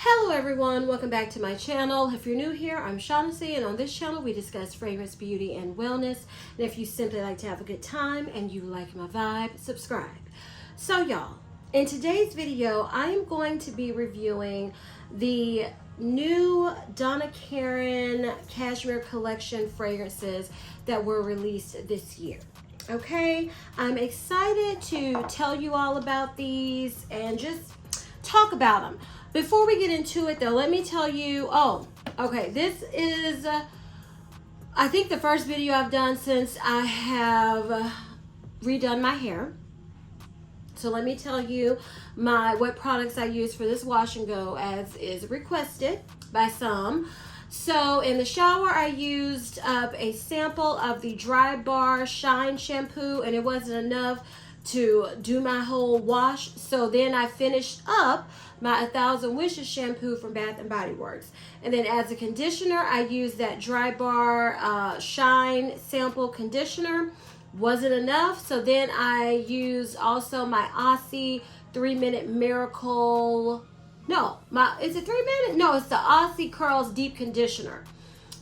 Hello everyone, welcome back to my channel. If you're new here, I'm Shaughnessy, and on this channel we discuss fragrance, beauty, and wellness. And if you simply like to have a good time and you like my vibe, subscribe. So y'all, in today's video, I'm going to be reviewing the new Donna Karan Cashmere collection fragrances that were released this year. Okay, I'm excited to tell you all about these and just talk about them. Before we get into it though, let me tell you, this is, I think the first video I've done since I have redone my hair. So let me tell you what products I use for this wash and go as is requested by some. So in the shower, I used up a sample of the Dry Bar Shine shampoo, and it wasn't enough to do my whole wash. So then I finished up my 1000 Wishes shampoo from Bath and Body Works. And then as a conditioner, I used that Dry Bar Shine sample conditioner. Wasn't enough, so then I used also my Aussie 3-Minute Miracle. No, is it 3 minute? No, it's the Aussie Curls Deep Conditioner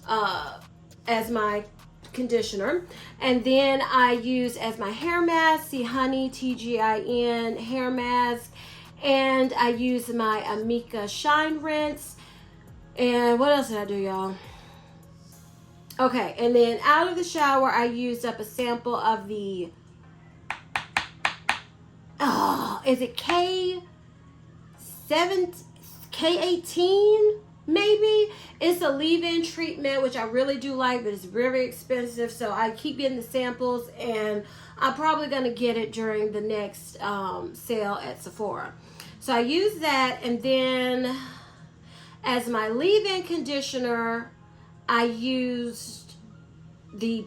as my conditioner. And then I use as my hair mask the Honey TGIN hair mask, and I use my Amika Shine Rinse. And what else did I do, y'all? Okay, and then out of the shower, I used up a sample of the, is it K18 maybe? It's a leave-in treatment, which I really do like, but it's very expensive. So I keep getting the samples, and I'm probably going to get it during the next sale at Sephora. So I use that, and then as my leave-in conditioner, I used the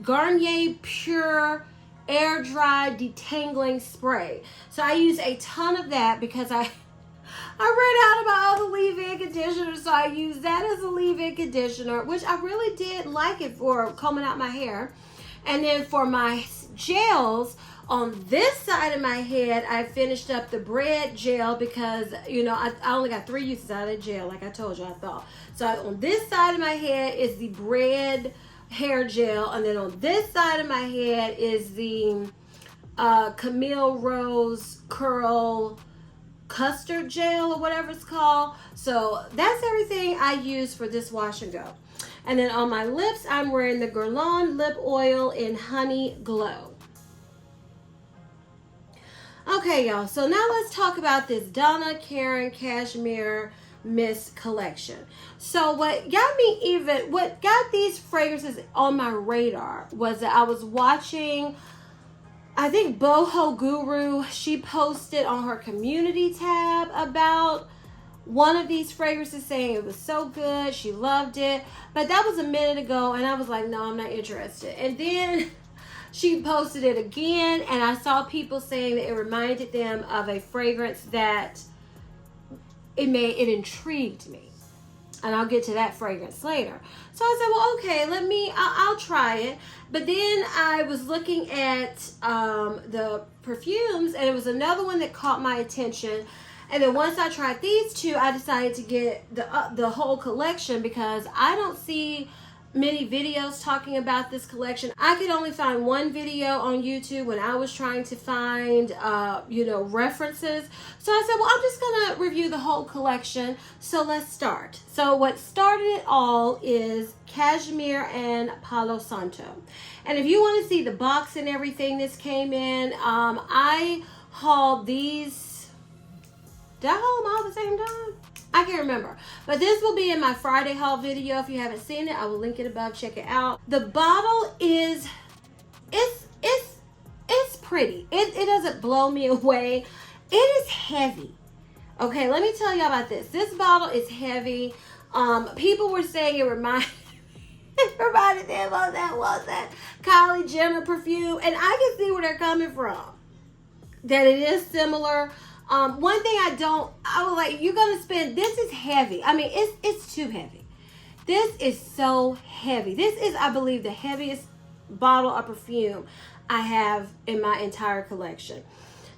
Garnier Pure Air Dry Detangling Spray. So I use a ton of that because I ran out of my other leave-in conditioner, so I used that as a leave-in conditioner, which I really did like it for combing out my hair. And then for my gels, on this side of my head, I finished up the bread gel because, you know, I only got 3 uses out of gel, like I told you I thought. So on this side of my head is the bread hair gel, and then on this side of my head is the Camille Rose Curl Custard Gel or whatever it's called. So that's everything I use for this wash and go. And then on my lips, I'm wearing the Guerlain Lip Oil in Honey Glow. Okay, y'all, so now let's talk about this Donna Karan Cashmere Mist collection. So what got these fragrances on my radar was that I was watching, I think Boho Guru, she posted on her community tab about one of these fragrances saying it was so good, she loved it. But that was a minute ago, and I was like, no, I'm not interested. And then she posted it again, and I saw people saying that it reminded them of a fragrance that it intrigued me. And I'll get to that fragrance later. So I said, well, okay, I'll try it. But then I was looking at the perfumes, and it was another one that caught my attention. And then once I tried these two, I decided to get the whole collection because I don't see many videos talking about this collection. I could only find one video on YouTube when I was trying to find, references. So I said, well, I'm just going to review the whole collection. So let's start. So what started it all is Cashmere and Palo Santo. And if you want to see the box and everything this came in, I hauled these. Did I haul them all at the same time? I can't remember, but this will be in my Friday haul video. If you haven't seen it, I will link it above. Check it out. The bottle is, it's pretty. It doesn't blow me away. It is heavy. Okay, let me tell you about this. This bottle is heavy. People were saying it reminded them of that Kylie Jenner perfume, and I can see where they're coming from. That it is similar. One thing I was like, you're going to spend, this is heavy. I mean, it's too heavy. This is so heavy. This is, I believe, the heaviest bottle of perfume I have in my entire collection.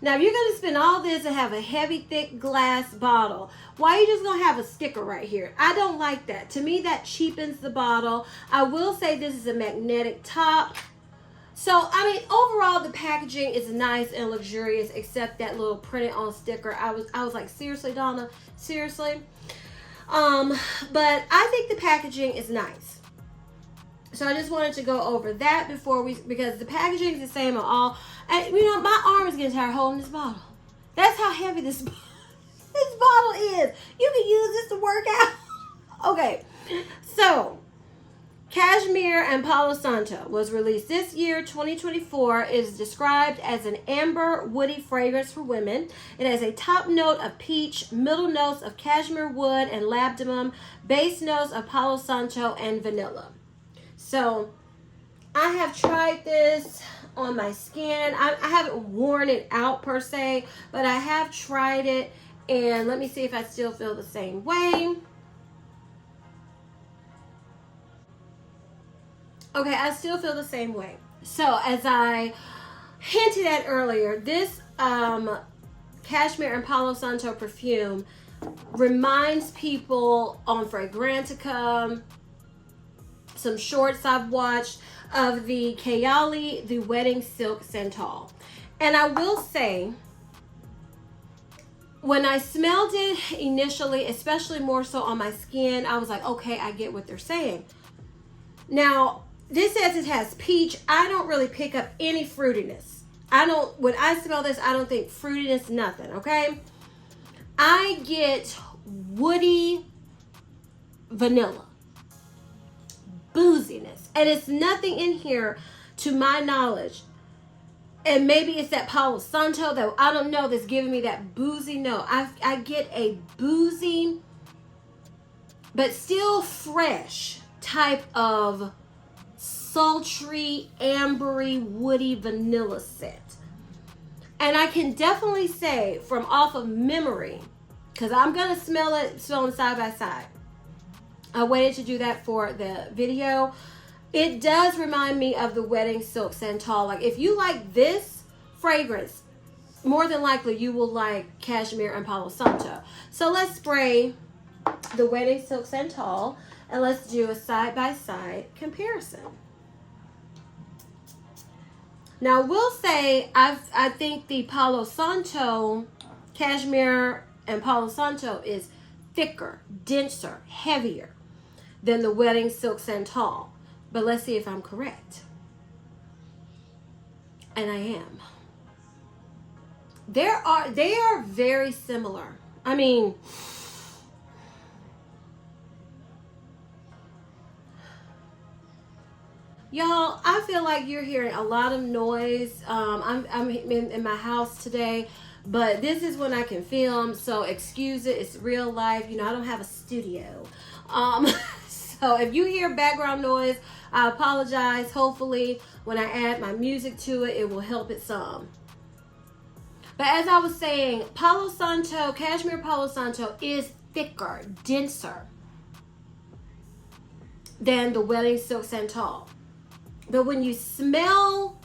Now, if you're going to spend all this and have a heavy, thick glass bottle, why are you just going to have a sticker right here? I don't like that. To me, that cheapens the bottle. I will say this is a magnetic top. So, I mean, overall, the packaging is nice and luxurious, except that little printed on sticker. I was like, seriously, Donna? Seriously? But I think the packaging is nice. So I just wanted to go over that because the packaging is the same on all. And, you know, my arm is getting tired holding this bottle. That's how heavy this bottle is. You can use this to work out. Okay, so Cashmere and Palo Santo was released this year, 2024. It is described as an amber woody fragrance for women. It has a top note of peach, middle notes of cashmere wood and labdanum, base notes of Palo Santo and vanilla. So I have tried this on my skin. I haven't worn it out per se, but I have tried it, and let me see if I still feel the same way. Okay, I still feel the same way. So as I hinted at earlier, this Cashmere and Palo Santo perfume reminds people on Fragrantica, some shorts I've watched, of the Tiari, the Wedding Silk Santal. And I will say, when I smelled it initially, especially more so on my skin, I was like, okay, I get what they're saying. Now, this says it has peach. I don't really pick up any fruitiness. When I smell this, I don't think fruitiness, nothing, okay? I get woody vanilla, booziness, and it's nothing in here to my knowledge. And maybe it's that Palo Santo that I don't know that's giving me that boozy note. I get a boozy, but still fresh type of sultry, ambery, woody vanilla scent. And I can definitely say from off of memory, because I'm going to smell them side by side. I waited to do that for the video. It does remind me of the Wedding Silk Santal. Like, if you like this fragrance, more than likely you will like Cashmere and Palo Santo. So let's spray the Wedding Silk Santal and let's do a side-by-side comparison. Now, we'll say I think the Palo Santo, Cashmere and Palo Santo is thicker, denser, heavier than the Wedding Silk Santal. But let's see if I'm correct. And I am. They are very similar. I mean, y'all, I feel like you're hearing a lot of noise. I'm in my house today, but this is when I can film, so excuse it. It's real life. You know, I don't have a studio. So if you hear background noise, I apologize. Hopefully, when I add my music to it, it will help it some. But as I was saying, Palo Santo, Cashmere Palo Santo is thicker, denser than the Wedding Silk Santal. But when I smelled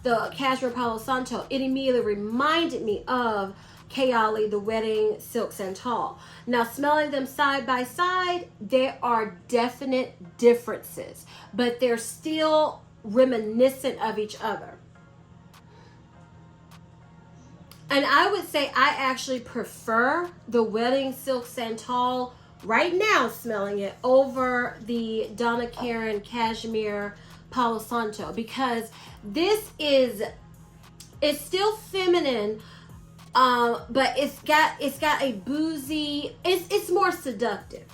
the Cashmere Palo Santo, it immediately reminded me of Tiari, the Wedding Silk Santal. Now, smelling them side by side, there are definite differences, but they're still reminiscent of each other. And I would say I actually prefer the Wedding Silk Santal right now, smelling it, over the Donna Karan Cashmere Palo Santo, because it's still feminine, but it's got a boozy, it's more seductive.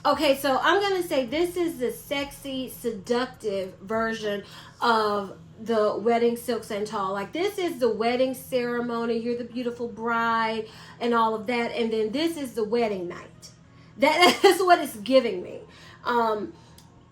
Okay, so I'm gonna say this is the sexy, seductive version of the Wedding Silk Santal. Like, this is the wedding ceremony, you're the beautiful bride and all of that, and then this is the wedding night. That's what it's giving me.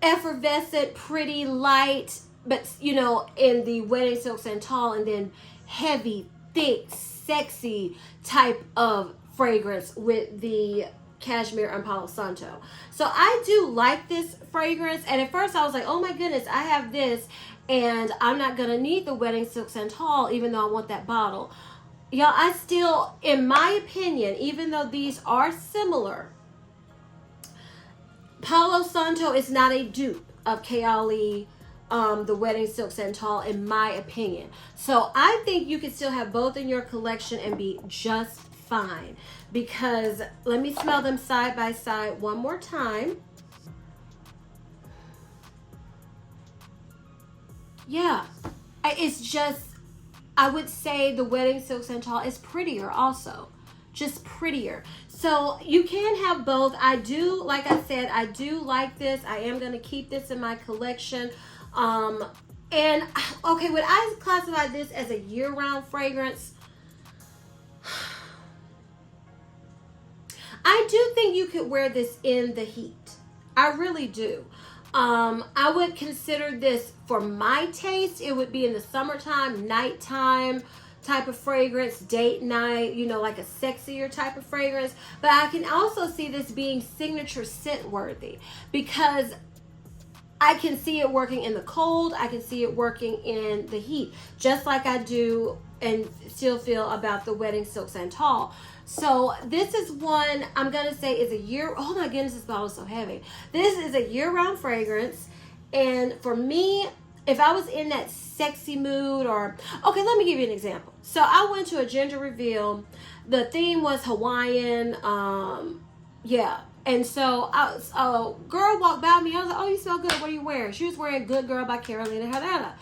Effervescent, pretty, light, but you know, in the Wedding Silk Santal, and then heavy, thick, sexy type of fragrance with the Cashmere and Palo Santo. So I do like this fragrance, and at first I was like, oh my goodness, I have this And I'm not going to need the Wedding Silk Santal, even though I want that bottle. Y'all, I still, in my opinion, even though these are similar, Palo Santo is not a dupe of Tiari, the Wedding Silk Santal, in my opinion. So I think you can still have both in your collection and be just fine. Because, let me smell them side by side one more time. Yeah, it's just, I would say the Wedding Silk Santal is prettier also. Just prettier. So you can have both. I do, like I said, I do like this. I am going to keep this in my collection. And, okay, would I classify this as a year-round fragrance? I do think you could wear this in the heat. I really do. I would consider this, for my taste, it would be in the summertime, nighttime type of fragrance, date night, you know, like a sexier type of fragrance. But I can also see this being signature scent worthy, because I can see it working in the cold. I can see it working in the heat, just like I do and still feel about the Wedding Silk Santal. So this is one I'm going to say is a year. Oh my goodness, this bottle is so heavy. This is a year-round fragrance. And for me, if I was in that sexy mood, or, okay, let me give you an example. So I went to a gender reveal. The theme was Hawaiian. Yeah. And so a girl walked by me. I was like, oh, you smell good. What are you wearing? She was wearing Good Girl by Carolina Herrera.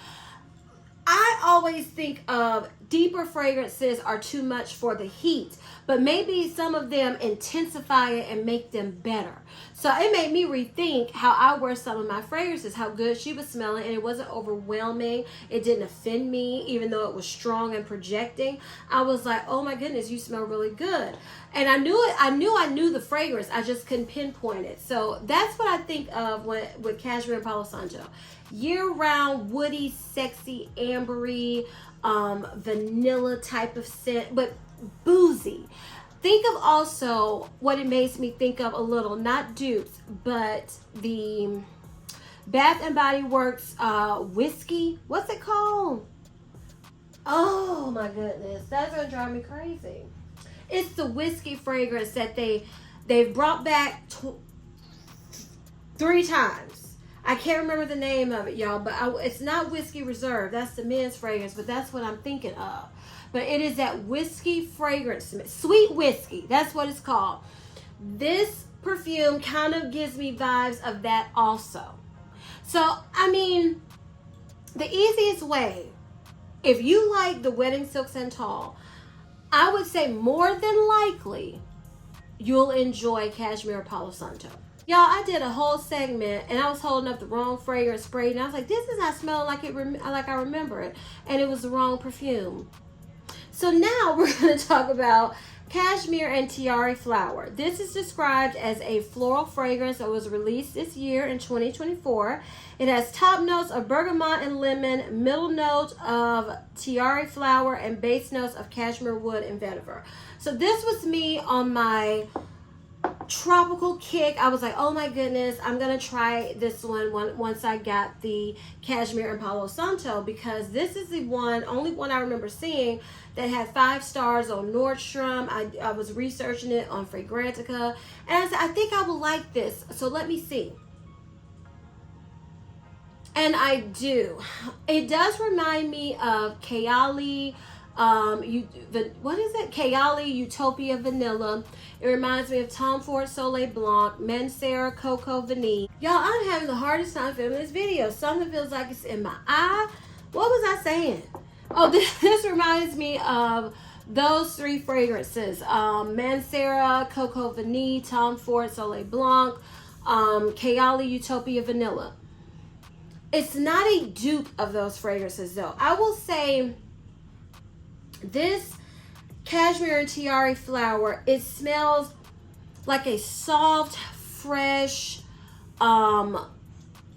I always think of deeper fragrances are too much for the heat, but maybe some of them intensify it and make them better. So it made me rethink how I wear some of my fragrances, how good she was smelling, and it wasn't overwhelming. It didn't offend me, even though it was strong and projecting. I was like, oh my goodness, you smell really good. And I knew it. I knew the fragrance. I just couldn't pinpoint it. So that's what I think of with Cashmere and Palo Santo. Year-round, woody, sexy, ambery, vanilla type of scent, but boozy. Think of also what it makes me think of a little, not dupes, but the Bath and Body Works whiskey. What's it called? Oh my goodness, that's gonna drive me crazy. It's the whiskey fragrance that they've brought back 3 times. I can't remember the name of it, y'all, but it's not Whiskey Reserve. That's the men's fragrance, but that's what I'm thinking of. But it is that whiskey fragrance, sweet whiskey. That's what it's called. This perfume kind of gives me vibes of that also. So, I mean, the easiest way, if you like the Wedding Silk Santal, I would say more than likely you'll enjoy Cashmere Palo Santo. Y'all, I did a whole segment and I was holding up the wrong fragrance spray, and I was like, this is not smelling like I remember it, and it was the wrong perfume. So now we're going to talk about Cashmere and Tiari Flower. This is described as a floral fragrance that was released this year in 2024. It has top notes of bergamot and lemon, middle note of Tiari flower, and base notes of cashmere wood and vetiver. So this was me on my tropical kick. I was like, oh my goodness, I'm gonna try this one once I got the Cashmere and Palo Santo, because this is the only one I remember seeing that had 5 stars on Nordstrom. I was researching it on Fragrantica, and I said, I think I will like this, so let me see. And I do. It does remind me of Tiari, what is it? Tiari Utopia Vanilla. It reminds me of Tom Ford Soleil Blanc, Mancera Coco Vanille. Y'all, I'm having the hardest time filming this video. Something feels like it's in my eye. What was I saying? Oh, this reminds me of those 3 fragrances. Mancera Coco Vanille, Tom Ford Soleil Blanc, Tiari Utopia Vanilla. It's not a dupe of those fragrances though. I will say this Cashmere and Tiari Flower, it smells like a soft, fresh,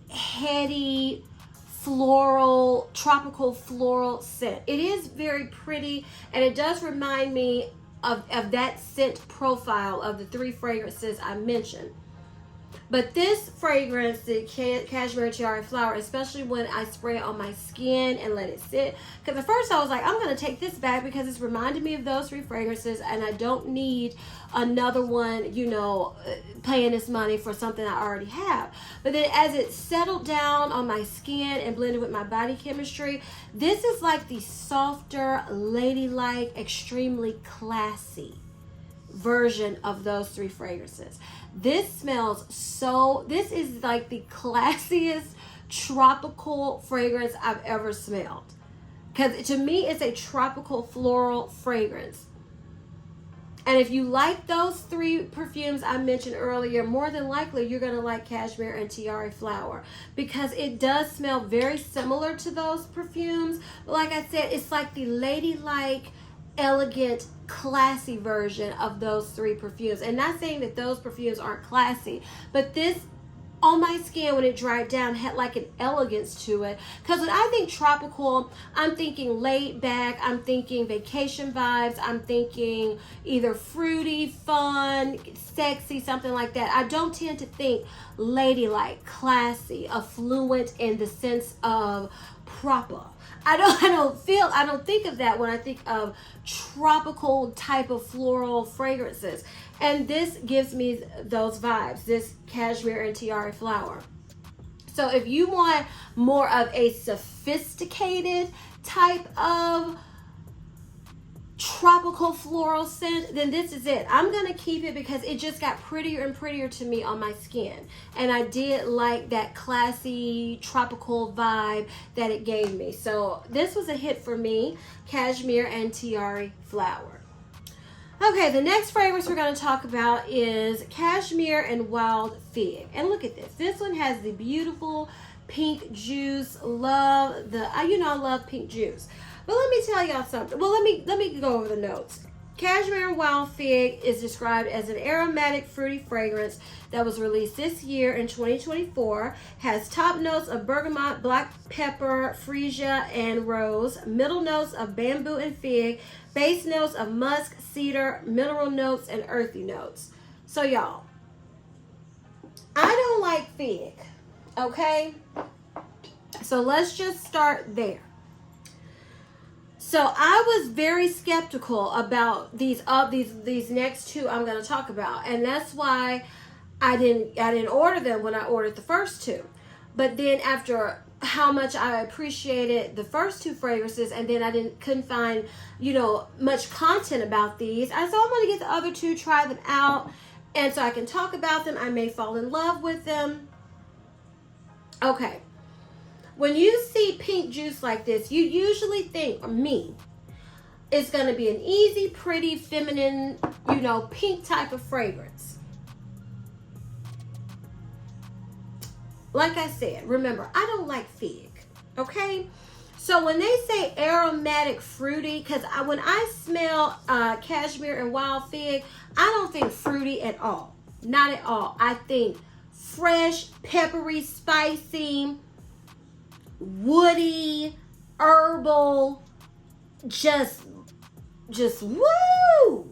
heady, floral, tropical floral scent. It is very pretty, and it does remind me of that scent profile of the 3 fragrances I mentioned. But this fragrance, the Cashmere and Tiari flower, especially when I spray it on my skin and let it sit, because at first I was like, I'm going to take this back because it's reminded me of those 3 fragrances and I don't need another one, you know, paying this money for something I already have. But then as it settled down on my skin and blended with my body chemistry, this is like the softer, ladylike, extremely classy version of those 3 fragrances. This smells so, this is like the classiest tropical fragrance I've ever smelled. Because to me, it's a tropical floral fragrance. And if you like those 3 perfumes I mentioned earlier, more than likely you're going to like Cashmere and Tiari flower, because it does smell very similar to those perfumes. But like I said, it's like the ladylike, elegant, classy version of those 3 perfumes. And not saying that those perfumes aren't classy, but this on my skin when it dried down had like an elegance to it. Because when I think tropical, I'm thinking laid back, I'm thinking vacation vibes, I'm thinking either fruity, fun, sexy, something like that. I don't tend to think ladylike, classy, affluent in the sense of proper. I don't think of that when I think of tropical type of floral fragrances. And this gives me those vibes, this Cashmere and Tiari flower. So if you want more of a sophisticated type of tropical floral scent, then this is it. I'm going to keep it because it just got prettier and prettier to me on my skin. And I did like that classy tropical vibe that it gave me. So this was a hit for me, Cashmere and Tiari flower. Okay, the next fragrance we're going to talk about is Cashmere and Wild Fig. And look at this. This one has the beautiful pink juice. Love the, you know, I love pink juice. But let me tell y'all something. Well, let me go over the notes. Cashmere and Wild Fig is described as an aromatic fruity fragrance that was released this year in 2024. Has top notes of bergamot, black pepper, freesia, and rose. Middle notes of bamboo and fig. Base notes of musk, cedar, mineral notes, and earthy notes. So y'all, I don't like fig, okay? So let's just start there. So I was very skeptical about these next 2 I'm going to talk about, and that's why I didn't order them when I ordered the first 2. But then after how much I appreciated the first 2 fragrances, and then couldn't find, you know, much content about these, I said I'm going to get the other 2, try them out, and so I can talk about them. I may fall in love with them. Okay. When you see pink juice like this, you usually think, or me, it's going to be an easy, pretty, feminine, you know, pink type of fragrance. Like I said, remember, I don't like fig, okay? So when they say aromatic, fruity, because when I smell Cashmere and Wild Fig, I don't think fruity at all. Not at all. I think fresh, peppery, spicy, woody, herbal, just woo.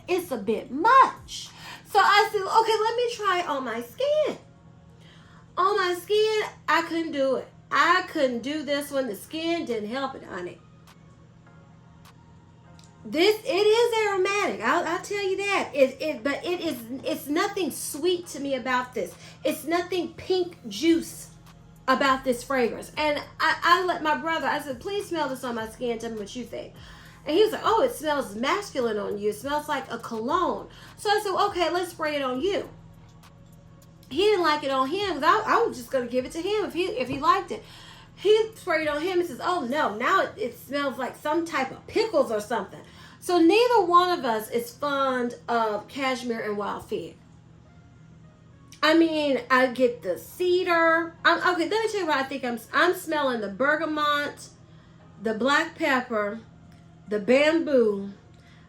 It's a bit much. So I said, okay, let me try it on my skin. On my skin, I couldn't do it. I couldn't do this one. The skin didn't help it, honey. It is aromatic. I'll tell you that. But it's nothing sweet to me about this. It's nothing pink juice about this fragrance. And I let my brother, I said, please smell this on my skin. Tell me what you think. And he was like, oh, it smells masculine on you. It smells like a cologne. So I said, okay, let's spray it on you. He didn't like it on him. I was just going to give it to him if he liked it. He sprayed it on him and says, oh no, now it smells like some type of pickles or something. So neither one of us is fond of Cashmere and Wild Fig. I mean, I get the cedar. Okay, let me tell you what I think. I'm smelling the bergamot, the black pepper, the bamboo,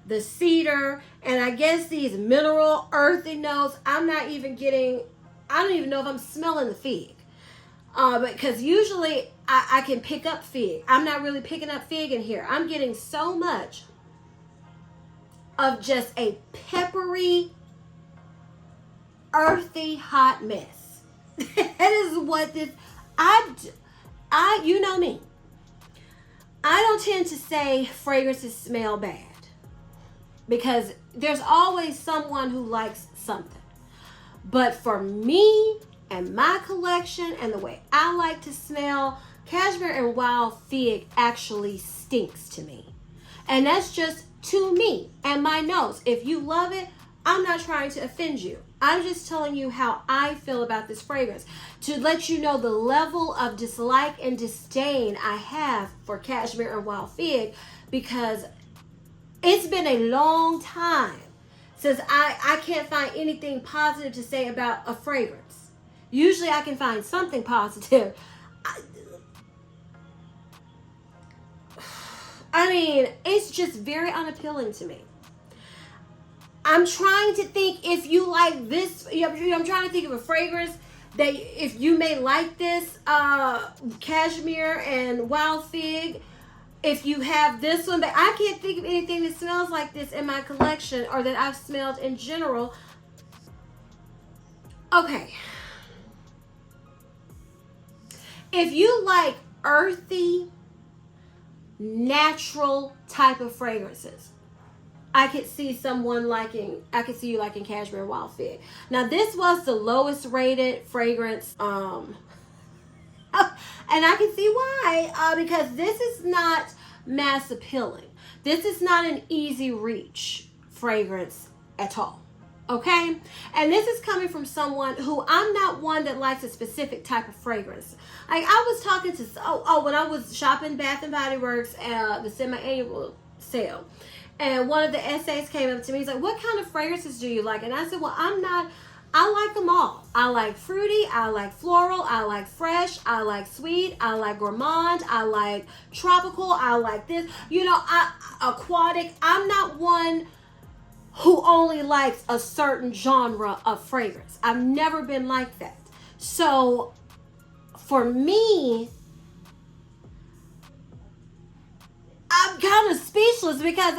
the cedar, and I guess these mineral, earthy notes. I don't even know if I'm smelling the fig. Because usually I can pick up fig. I'm not really picking up fig in here. I'm getting so much of just a peppery, earthy hot mess. That is what this, you know me. I don't tend to say fragrances smell bad because there's always someone who likes something. But for me and my collection and the way I like to smell, Cashmere and Wild Fig actually stinks to me. And that's just to me and my nose. If you love it, I'm not trying to offend you. I'm just telling you how I feel about this fragrance to let you know the level of dislike and disdain I have for Cashmere and Wild Fig, because it's been a long time since I can't find anything positive to say about a fragrance. Usually I can find something positive. I mean, it's just very unappealing to me. I'm trying to think if you like this. I'm trying to think of a fragrance that if you may like this, Cashmere and Wild Fig. If you have this one, but I can't think of anything that smells like this in my collection or that I've smelled in general. Okay. If you like earthy, natural type of fragrances, I could see you liking Cashmere and Wild Fig. Now, this was the lowest rated fragrance, and I can see why, because this is not mass appealing. This is not an easy reach fragrance at all. Okay? And this is coming from someone who, I'm not one that likes a specific type of fragrance. Like, I was talking to, when I was shopping Bath and Body Works, the semi-annual sale, and one of the essays came up to me. He's like, what kind of fragrances do you like? And I said, well, I like them all. I like fruity, I like floral, I like fresh, I like sweet, I like gourmand, I like tropical, I like this. Aquatic. I'm not one who only likes a certain genre of fragrance. I've never been like that. So for me, I'm kind of speechless because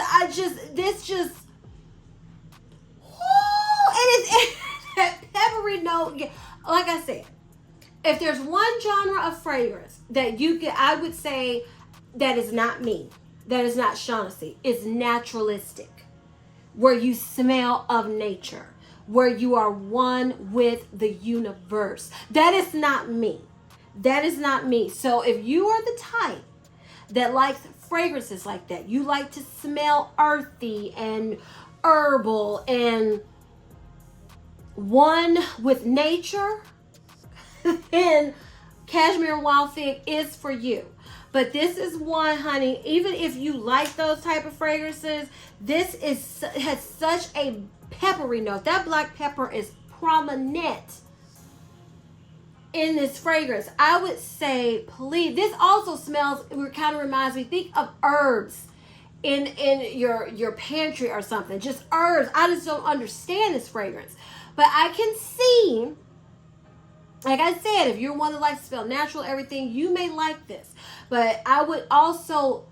that peppery note. Like I said, if there's one genre of fragrance that I would say that is not me, that is not Shaughnessy, it's naturalistic, where you smell of nature, where you are one with the universe. That is not me. That is not me. So if you are the type that likes fragrances like that, you like to smell earthy and herbal and one with nature, then Cashmere and Wild Fig is for you. But this is one, honey, even if you like those type of fragrances, this has such a peppery note. That black pepper is prominent in this fragrance. I would say, please, this also smells, it kind of reminds me, think of herbs in your pantry or something. Just herbs. I just don't understand this fragrance. But I can see, like I said, if you're one that likes to smell natural, everything, you may like this. But I would also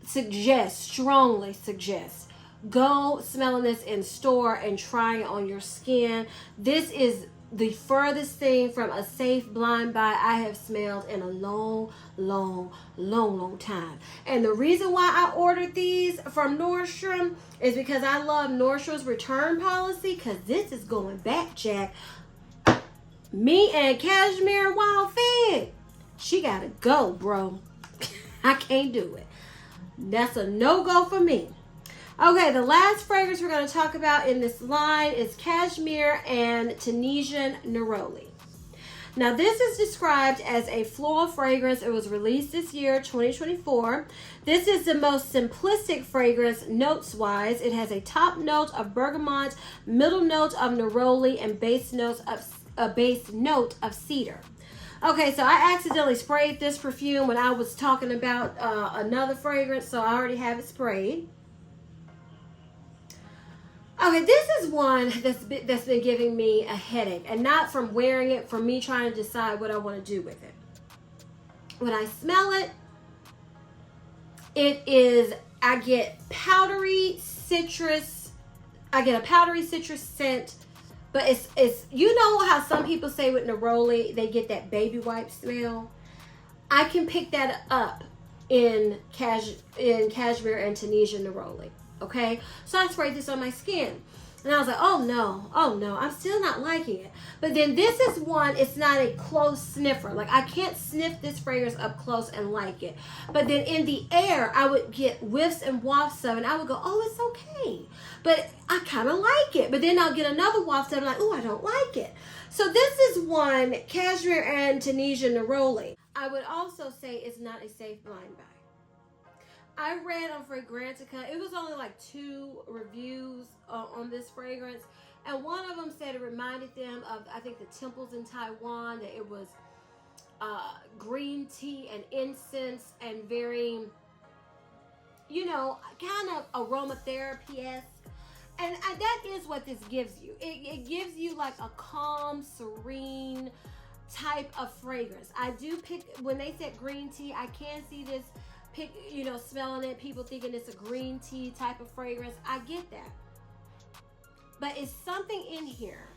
strongly suggest, go smelling this in store and trying it on your skin. This is the furthest thing from a safe blind buy I have smelled in a long time. And the reason why I ordered these from Nordstrom is because I love Nordstrom's return policy, because this is going back, Jack. Me and Cashmere Wild Fig, she gotta go, bro. I can't do it. That's a no-go for me. Okay, the last fragrance we're going to talk about in this line is Cashmere and Tunisian Neroli. Now, this is described as a floral fragrance. It was released this year, 2024. This is the most simplistic fragrance notes-wise. It has a top note of bergamot, middle note of neroli, and base note of cedar. Okay, so I accidentally sprayed this perfume when I was talking about another fragrance, so I already have it sprayed. Okay, this is one that's been giving me a headache, and not from wearing it, from me trying to decide what I want to do with it. When I smell it, I get a powdery citrus scent But it's you know how some people say with Neroli they get that baby wipe smell. I can pick that up in Cashmere and Tunisian Neroli. Okay, so I sprayed this on my skin, and I was like, oh no, I'm still not liking it. But then this is one, it's not a close sniffer. Like I can't sniff this fragrance up close and like it. But then in the air, I would get whiffs and wafts of it, and I would go, oh, it's okay. But I kind of like it. But then I'll get another waft of it, and I'm like, oh, I don't like it. So this is one, Cashmere and Tunisian Neroli. I would also say it's not a safe blind buy. I read on Fragrantica, it was only like 2 reviews on this fragrance, and one of them said it reminded them of, I think, the temples in Taiwan, that it was green tea and incense and very, you know, kind of aromatherapy-esque. And that is what this gives you. It gives you like a calm, serene type of fragrance. I do pick, when they said green tea, I can see this, you know, smelling it, people thinking it's a green tea type of fragrance. I get that. But it's something in here.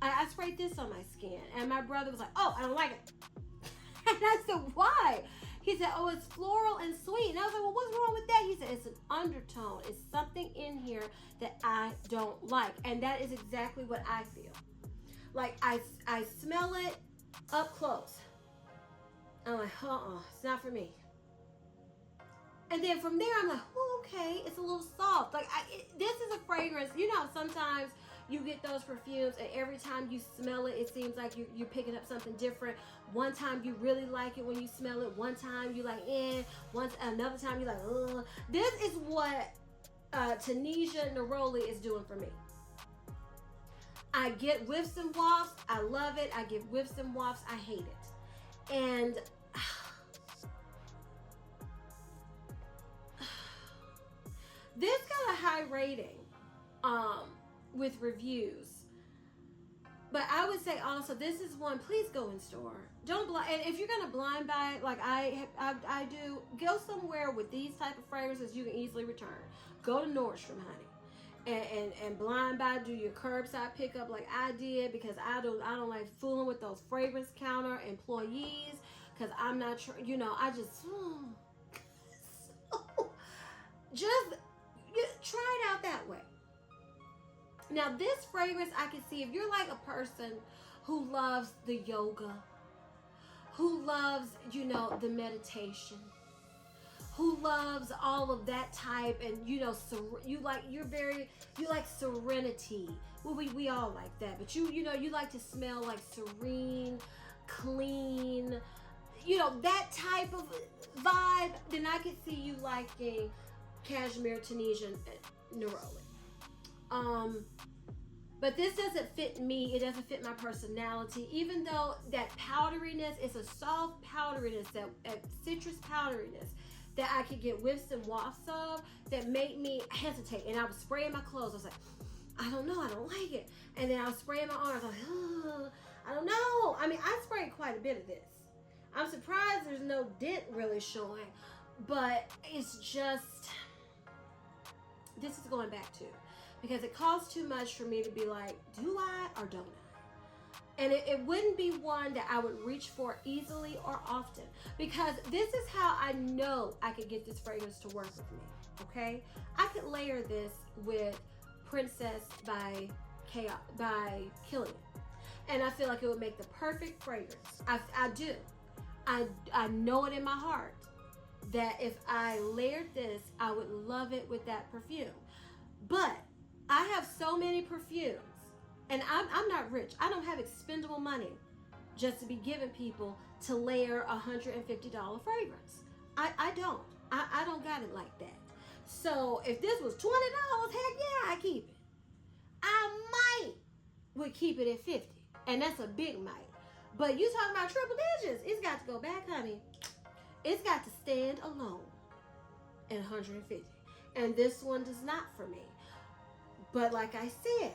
I sprayed this on my skin, and my brother was like, oh, I don't like it. And I said, why? He said, oh, it's floral and sweet. And I was like, well, what's wrong with that? He said, it's an undertone. It's something in here that I don't like. And that is exactly what I feel. Like, I smell it up close. I'm like, it's not for me. And then from there, I'm like, oh, okay, it's a little soft. Like, this is a fragrance. You know, sometimes you get those perfumes, and every time you smell it, it seems like you're picking up something different. One time you really like it when you smell it. One time you like, another time you like, ugh. This is what Tunisia Neroli is doing for me. I get whiffs and wafts. I love it. I get whiffs and wafts. I hate it. And this got a high rating with reviews. But I would say also, this is one, please go in store. Don't blind, and if you're gonna blind buy, like I do, go somewhere with these type of fragrances you can easily return. Go to Nordstrom, honey, and blind buy, do your curbside pickup like I did, because I don't like fooling with those fragrance counter employees, because I'm not sure, you know, I just try it out that way. Now this fragrance, I can see if you're like a person who loves the yoga, who loves, you know, the meditation, who loves all of that type, and you know, you like serenity. Well, we all like that, but you know, you like to smell like serene, clean, you know, that type of vibe. Then I could see you liking Cashmere Tunisian Neroli. But this doesn't fit me. It doesn't fit my personality. Even though that powderiness is a soft powderiness, that citrus powderiness that I could get whiffs and wafts of, that made me hesitate. And I was spraying my clothes. I was like, I don't know, I don't like it. And then I was spraying my arms. I was like, I don't know. I mean, I sprayed quite a bit of this. I'm surprised there's no dent really showing, but it's just, this is going back to, because it costs too much for me to be like, do I or don't I? And it wouldn't be one that I would reach for easily or often, because this is how I know I could get this fragrance to work with me, okay? I could layer this with Princess by Killian, and I feel like it would make the perfect fragrance. I do. I know it in my heart that if I layered this, I would love it with that perfume. But I have so many perfumes, and I'm not rich. I don't have expendable money just to be giving people to layer a $150 fragrance. I don't. I don't got it like that. So if this was $20, heck yeah, I keep it. I would keep it at 50, and that's a big might. But you talking about triple digits, it's got to go back, honey. It's got to stand alone at 150. And this one does not for me. But like I said,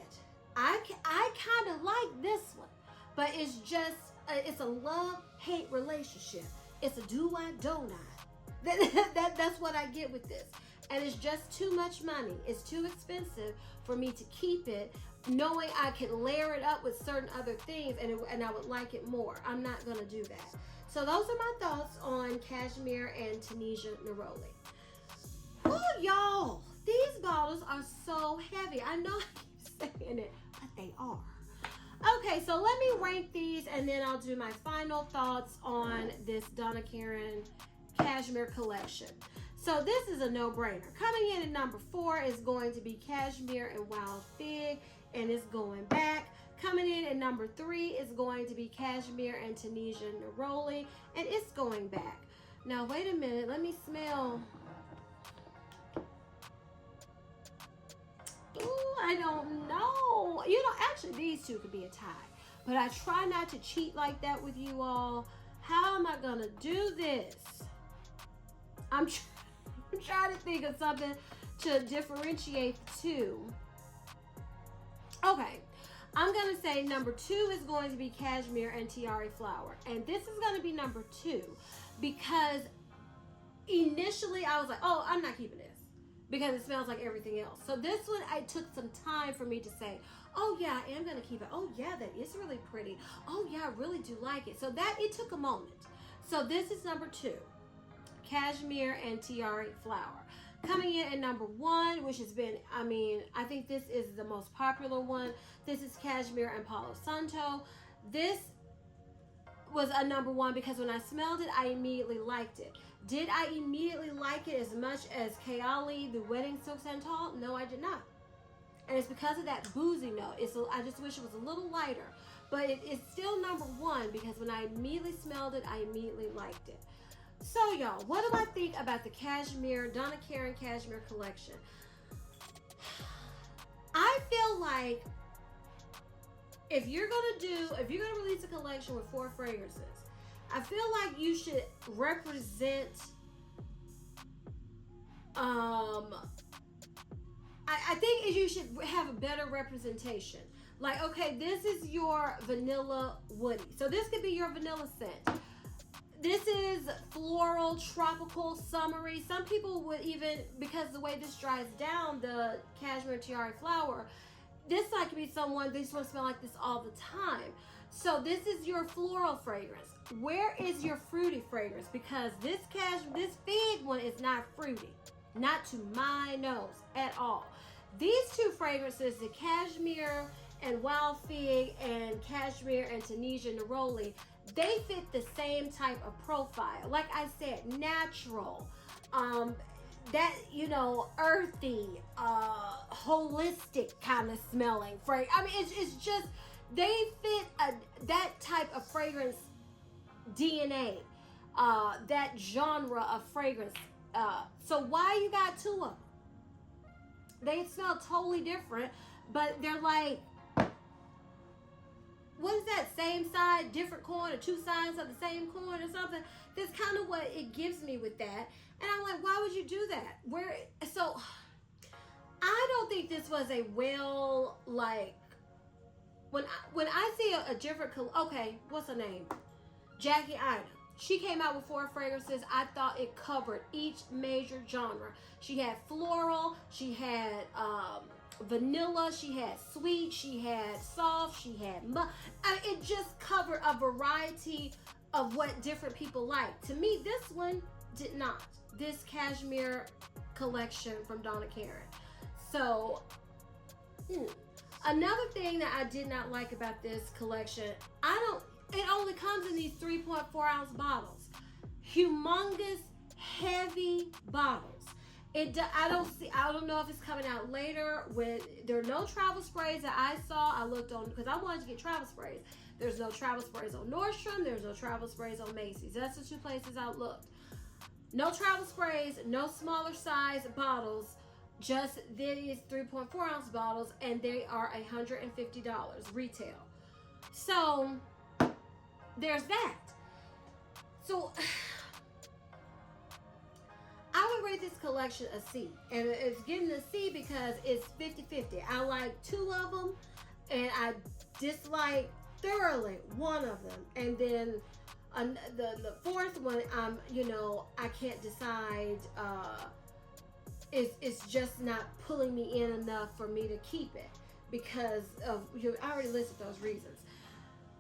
I kind of like this one. But it's just, it's a love-hate relationship. It's a do I, don't I. That's what I get with this. And it's just too much money. It's too expensive for me to keep it, knowing I could layer it up with certain other things and I would like it more. I'm not going to do that. So those are my thoughts on Cashmere and Tunisian Neroli. Oh, y'all, these bottles are so heavy. I know I keep saying it, but they are. Okay, so let me rank these and then I'll do my final thoughts on this Donna Karan Cashmere collection. So this is a no-brainer. Coming in at number 4 is going to be Cashmere and Wild Fig, and it's going back. Coming in at number 3 is going to be Cashmere and Tunisian Neroli, and it's going back. Now, wait a minute. Let me smell. Ooh, I don't know. You know, actually, these two could be a tie, but I try not to cheat like that with you all. How am I going to do this? I'm trying to think of something to differentiate the two. Okay, I'm going to say number 2 is going to be Cashmere and Tiari flower. And this is going to be number 2 because initially I was like, oh, I'm not keeping this because it smells like everything else. So this one, it took some time for me to say, oh yeah, I am going to keep it. Oh yeah, that is really pretty. Oh yeah, I really do like it. So that, it took a moment. So this is number 2. Cashmere and Tiari flower. Coming in at number 1, which has been, I think this is the most popular one. This is Cashmere and Palo Santo. This was a number 1 because when I smelled it, I immediately liked it. Did I immediately like it as much as Kayali, the Wedding Silk Santal? No, I did not. And it's because of that boozy note. I just wish it was a little lighter. But it's still number 1 because when I immediately smelled it, I immediately liked it. So y'all, what do I think about the Cashmere, Donna Karan Cashmere collection? I feel like if you're gonna release a collection with 4 fragrances, I feel like you should represent, I think you should have a better representation. Like, okay, this is your vanilla woody. So this could be your vanilla scent. This is floral, tropical, summery. Some people would even, because the way this dries down, the Cashmere Tiari flower, this could be someone, they just want to smell like this all the time. So this is your floral fragrance. Where is your fruity fragrance? Because this fig one is not fruity. Not to my nose at all. These 2 fragrances, the Cashmere and Wild Fig and Cashmere and Tunisian Neroli, they fit the same type of profile. Like I said, natural, that, earthy, holistic kind of smelling fragrance. It's just, they fit that type of fragrance DNA, that genre of fragrance. So why you got 2 of them? They smell totally different, but they're like, what is that? Same side, different coin, or 2 sides of the same coin or something? That's kind of what it gives me with that. And I'm like, why would you do that? So I don't think this was a when I see a different, okay, what's her name? Jackie Ina. She came out with 4 fragrances. I thought it covered each major genre. She had floral, she had vanilla, she had sweet, she had soft, she had it just covered a variety of what different people like. To me, this one did not. This Cashmere collection from Donna Karan. So, another thing that I did not like about this collection, it only comes in these 3.4 ounce bottles. Humongous, heavy bottles. I don't know if it's coming out later. There are no travel sprays that I saw. I looked on, because I wanted to get travel sprays. There's no travel sprays on Nordstrom. There's no travel sprays on Macy's. That's the 2 places I looked. No travel sprays, no smaller size bottles, just these 3.4 ounce bottles, and they are $150 retail. So there's that. So I would rate this collection a C, and it's getting a C because it's 50-50. I like 2 of them, and I dislike thoroughly 1 of them, and then the 4th one, I can't decide it's just not pulling me in enough for me to keep it because of, I already listed those reasons.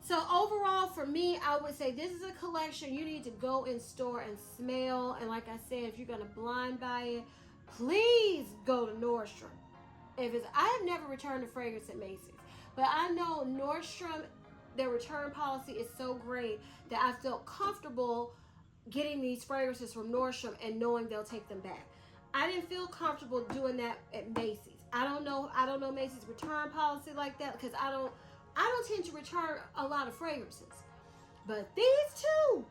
So overall, for me, I would say this is a collection you need to go in store and smell. And like I said, if you're going to blind buy it, please go to Nordstrom. I have never returned a fragrance at Macy's, but I know Nordstrom, their return policy is so great that I felt comfortable getting these fragrances from Nordstrom and knowing they'll take them back. I didn't feel comfortable doing that at Macy's. I don't know Macy's return policy like that because I don't tend to return a lot of fragrances. But these two,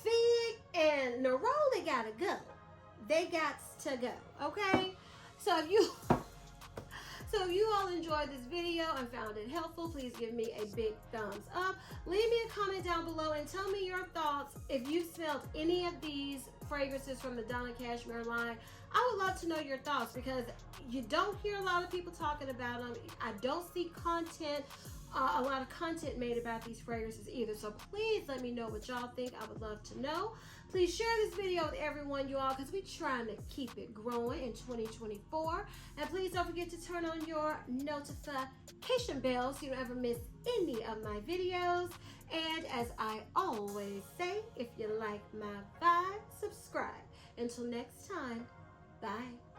Fig and Neroli, gotta go. They got to go, okay? So if you all enjoyed this video and found it helpful, please give me a big thumbs up. Leave me a comment down below and tell me your thoughts if you've smelled any of these fragrances from the Donna Karan line. I would love to know your thoughts because you don't hear a lot of people talking about them. I don't see a lot of content made about these fragrances either. So please let me know what y'all think. I would love to know. Please share this video with everyone, you all, because we're trying to keep it growing in 2024. And please don't forget to turn on your notification bell so you don't ever miss any of my videos. And as I always say, if you like my vibe, subscribe. Until next time, bye.